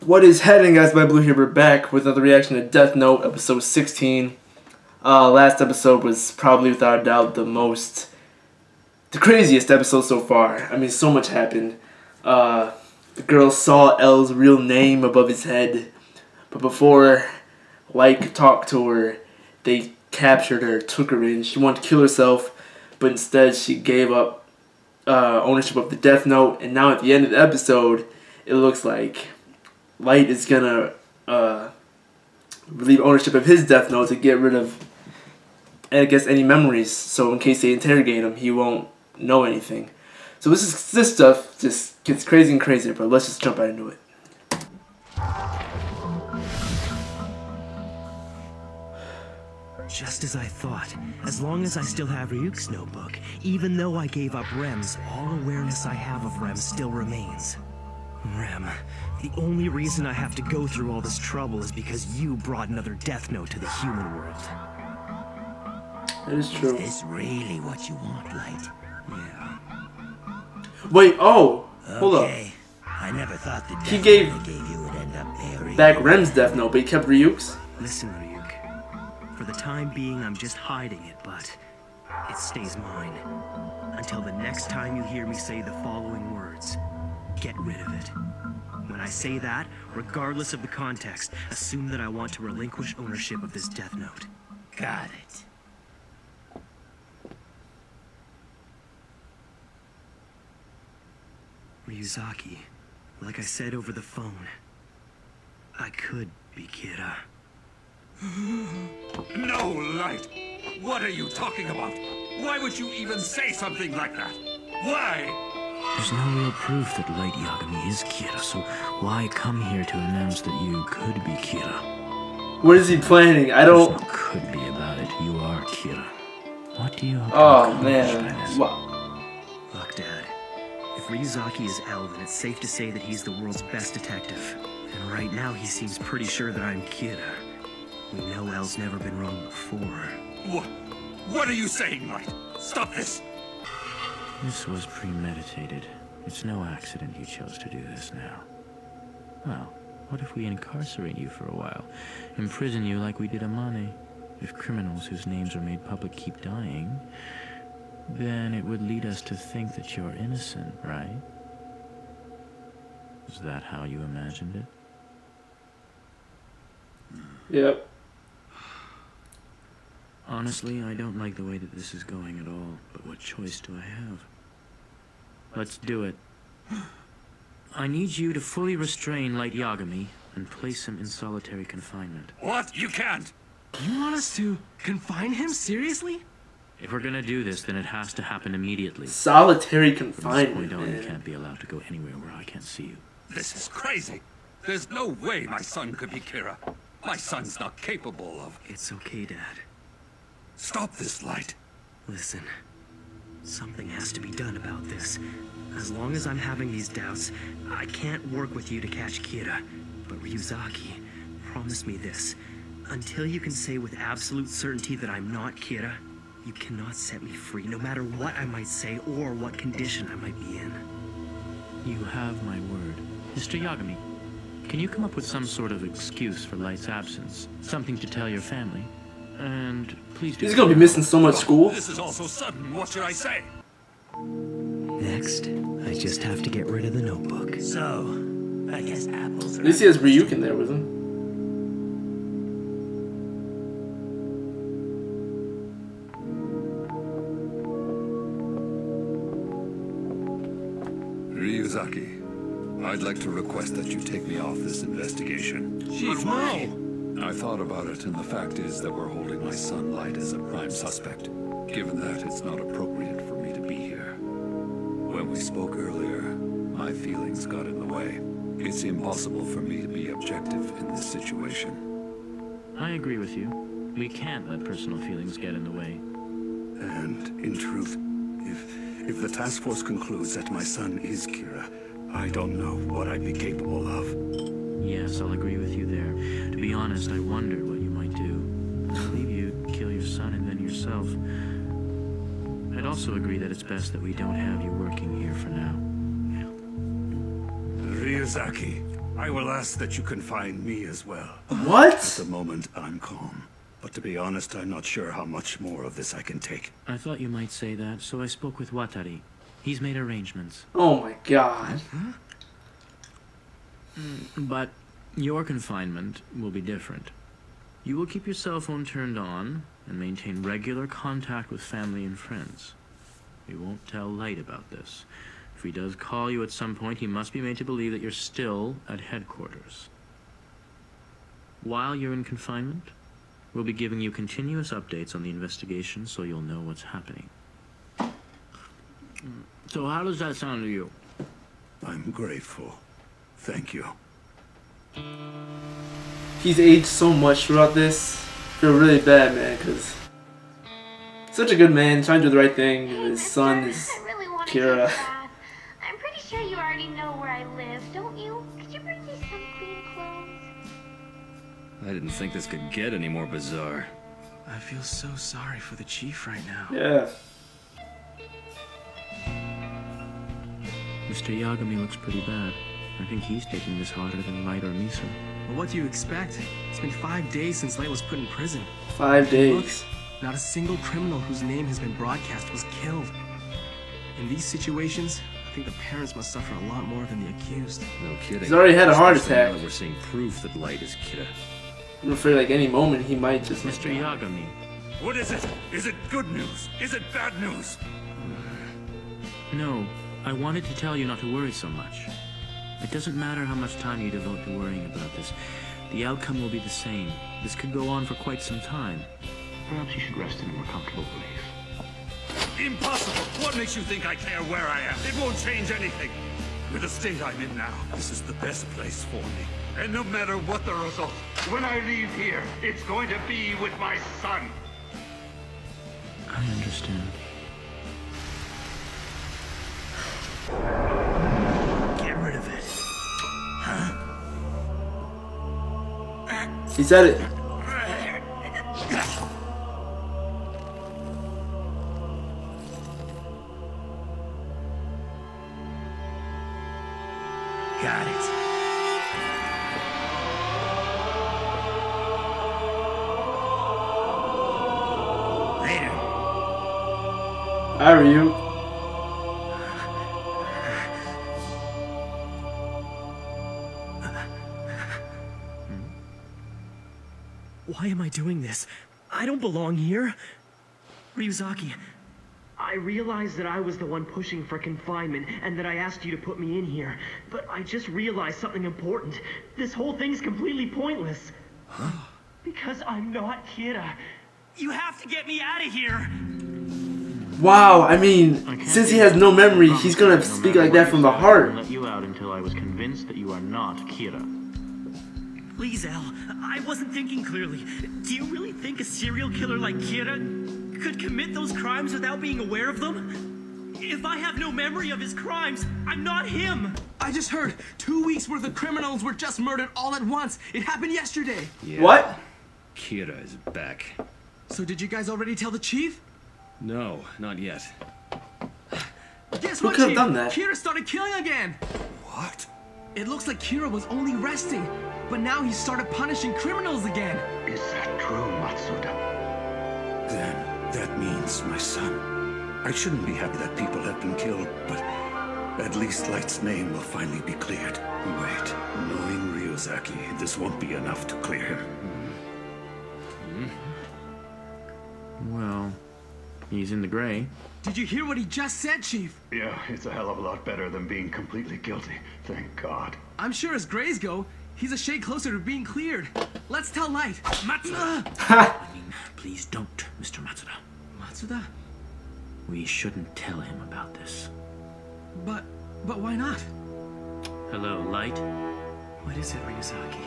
What is happening, guys? BobbyBlue here. We're back with another reaction to Death Note, episode 16. Last episode was probably, without a doubt, the craziest episode so far. I mean, so much happened. The girl saw L's real name above his head, but before Light could talk to her, they captured her, took her in. She wanted to kill herself, but instead she gave up ownership of the Death Note, and now at the end of the episode, it looks like Light is gonna relieve ownership of his Death Note to get rid of, I guess, any memories. So in case they interrogate him, he won't know anything. So this stuff just gets crazy and crazier. But let's just jump right into it. Just as I thought, as long as I still have Ryuk's notebook, even though I gave up Rem's, all awareness I have of Rem still remains. Rem, the only reason I have to go through all this trouble is because you brought another Death Note to the human world. That is true. Is this really what you want, Light? Yeah. Wait, oh! Hold up. I never thought the He Death gave Note I gave you would end up burying back Rem's Death Note, but he kept Ryuk's? Listen, Ryuk. For the time being, I'm just hiding it, but it stays mine. Until the next time you hear me say the following words. Get rid of it. When I say that, regardless of the context, assume that I want to relinquish ownership of this Death Note. Got it. Ryuzaki, like I said over the phone, I could be Kira. No, Light! What are you talking about? Why would you even say something like that? Why? There's no real proof that Light Yagami is Kira, so why come here to announce that you could be Kira? What is he planning? I don't... There's no could be about it. You are Kira. What do you hope Oh, man. Wow. Look, Dad. If Ryuzaki is L, then it's safe to say that he's the world's best detective. And right now, he seems pretty sure that I'm Kira. We know L's never been wrong before. What are you saying, Light? Stop this! This was premeditated. It's no accident you chose to do this now. Well, what if we incarcerate you for a while? Imprison you like we did Amane? If criminals whose names are made public keep dying, then it would lead us to think that you're innocent, right? Is that how you imagined it? Yep. Honestly, I don't like the way that this is going at all, but what choice do I have? Let's do it. I need you to fully restrain Light Yagami and place him in solitary confinement. What? You can't! You want us to confine him? Seriously? If we're gonna do this, then it has to happen immediately. Solitary From this confinement, point on, you man. can't be allowed to go anywhere where I can't see you. This is crazy! There's no way my son could be Kira. My son's not capable of... It's okay, Dad. Stop this, Light. Listen, something has to be done about this. As long as I'm having these doubts, I can't work with you to catch Kira. But Ryuzaki, promise me this. Until you can say with absolute certainty that I'm not Kira, you cannot set me free, no matter what I might say or what condition I might be in. You have my word. Mr. Yagami, can you come up with some sort of excuse for Light's absence? Something to tell your family? And please do... He's gonna be missing so much school. This is all so sudden. What should I say? Next, I just have to get rid of the notebook. So, I guess apples are... At least he has Ryuk in there with him. Ryuzaki, I'd like to request that you take me off this investigation. Chief, no! I thought about it, and the fact is that we're holding my son Light as a prime suspect. Given that, it's not appropriate for me to be here. When we spoke earlier, my feelings got in the way. It's impossible for me to be objective in this situation. I agree with you. We can't let personal feelings get in the way. And, in truth, if the task force concludes that my son is Kira, I don't know what I'd be capable of. Yes, I'll agree with you there. To be honest, I wondered what you might do. To leave you, kill your son, and then yourself. I'd also agree that it's best that we don't have you working here for now. Ryuzaki, I will ask that you confine me as well. What? At the moment, I'm calm. But to be honest, I'm not sure how much more of this I can take. I thought you might say that, so I spoke with Watari. He's made arrangements. Oh my god. But your confinement will be different. You will keep your cell phone turned on and maintain regular contact with family and friends. We won't tell Light about this. If he does call you at some point, he must be made to believe that you're still at headquarters. While you're in confinement, we'll be giving you continuous updates on the investigation so you'll know what's happening. So how does that sound to you? I'm grateful. Thank you. He's aged so much throughout this. I feel really bad, man, because such a good man, trying to do the right thing. Hey, His son is I really want to Kira. take a bath. I'm pretty sure you already know where I live, don't you? Could you bring me some clean clothes? I didn't think this could get any more bizarre. I feel so sorry for the chief right now. Yeah. Mr. Yagami looks pretty bad. I think he's taking this harder than Light or Misa. Well, what do you expect? It's been 5 days since Light was put in prison. 5 days. Look, not a single criminal whose name has been broadcast was killed. In these situations, I think the parents must suffer a lot more than the accused. No kidding. He's already had a heart Especially now attack. that we're seeing proof that Light is Kira. I'm afraid like any moment he might just... Mr. Yagami, What is it? Is it good news? Is it bad news? no, I wanted to tell you not to worry so much. It doesn't matter how much time you devote to worrying about this. The outcome will be the same. This could go on for quite some time. Perhaps you should rest in a more comfortable place. Impossible! What makes you think I care where I am? It won't change anything. With the state I'm in now, this is the best place for me. And no matter what the result, when I leave here, it's going to be with my son. I understand. Get rid of it. He said it. Got it. Later. How are you? Why am I doing this? I don't belong here. Ryuzaki, I realized that I was the one pushing for confinement and that I asked you to put me in here. But I just realized something important. This whole thing's completely pointless. Huh? Because I'm not Kira. You have to get me out of here. Wow, I mean, since he has no memory, he's gonna speak like that from the heart. Let you out until I was convinced that you are not Kira. Please, Al, I wasn't thinking clearly. Do you really think a serial killer like Kira could commit those crimes without being aware of them? If I have no memory of his crimes, I'm not him! I just heard 2 weeks worth of criminals were just murdered all at once. It happened yesterday. Yeah. What? Kira is back. So did you guys already tell the chief? No, not yet. Guess Who what, could have Chief? done that? Kira started killing again. What? It looks like Kira was only resting, but now he started punishing criminals again. Is that true, Matsuda? Then that means my son. I shouldn't be happy that people have been killed, but at least Light's name will finally be cleared. Wait, knowing Ryuzaki, this won't be enough to clear him. Well, he's in the gray. Did you hear what he just said, Chief? Yeah, it's a hell of a lot better than being completely guilty. Thank God. I'm sure as grays go, he's a shade closer to being cleared. Let's tell Light. Matsuda! Please don't, Mr. Matsuda. Matsuda? We shouldn't tell him about this. But why not? Hello, Light. What is it, Ryuzaki?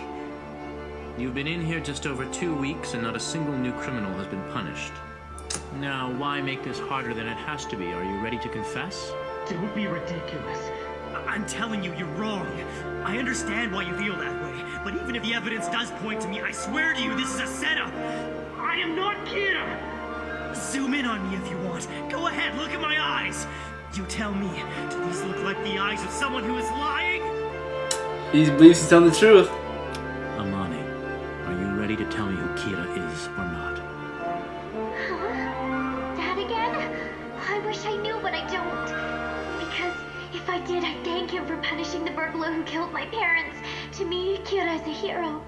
You've been in here just over 2 weeks and not a single new criminal has been punished. Now, why make this harder than it has to be? Are you ready to confess? Don't be ridiculous. I'm telling you, you're wrong. I understand why you feel that way, but even if the evidence does point to me, I swear to you, this is a setup. I am not Kira. Zoom in on me if you want. Go ahead, look at my eyes. You tell me, do these look like the eyes of someone who is lying? He believes he's telling the truth. Amani, are you ready to tell me who Kira is or not? Huh? Dad again? I wish I knew, but I don't. Because if I did, I'd thank him for punishing the burglar who killed my parents. To me, Kira is a hero.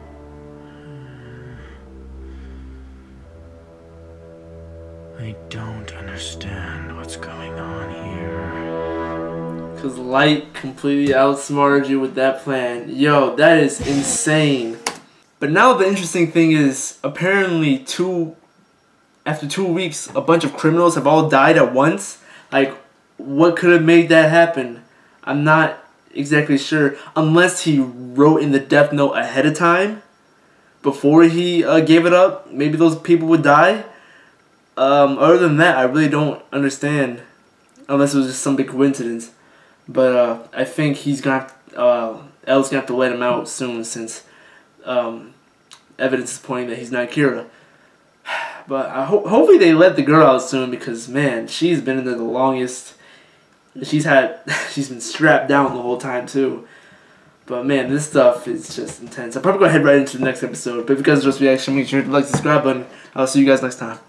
I don't understand what's going on here. Because Light completely outsmarted you with that plan. Yo, that is insane. But now the interesting thing is, apparently after 2 weeks, a bunch of criminals have all died at once. Like, what could have made that happen? I'm not exactly sure. Unless he wrote in the death note ahead of time, before he gave it up, maybe those people would die. Other than that, I really don't understand. Unless it was just some big coincidence. But I think he's gonna El's gonna have to let him out soon, since evidence is pointing that he's not Kira. But hopefully they let the girl out soon, because man, she's been in there the longest. She's been strapped down the whole time too. But man, this stuff is just intense. I'll probably go head right into the next episode. But if you guys enjoyed this reaction, make sure to like the subscribe button. I'll see you guys next time.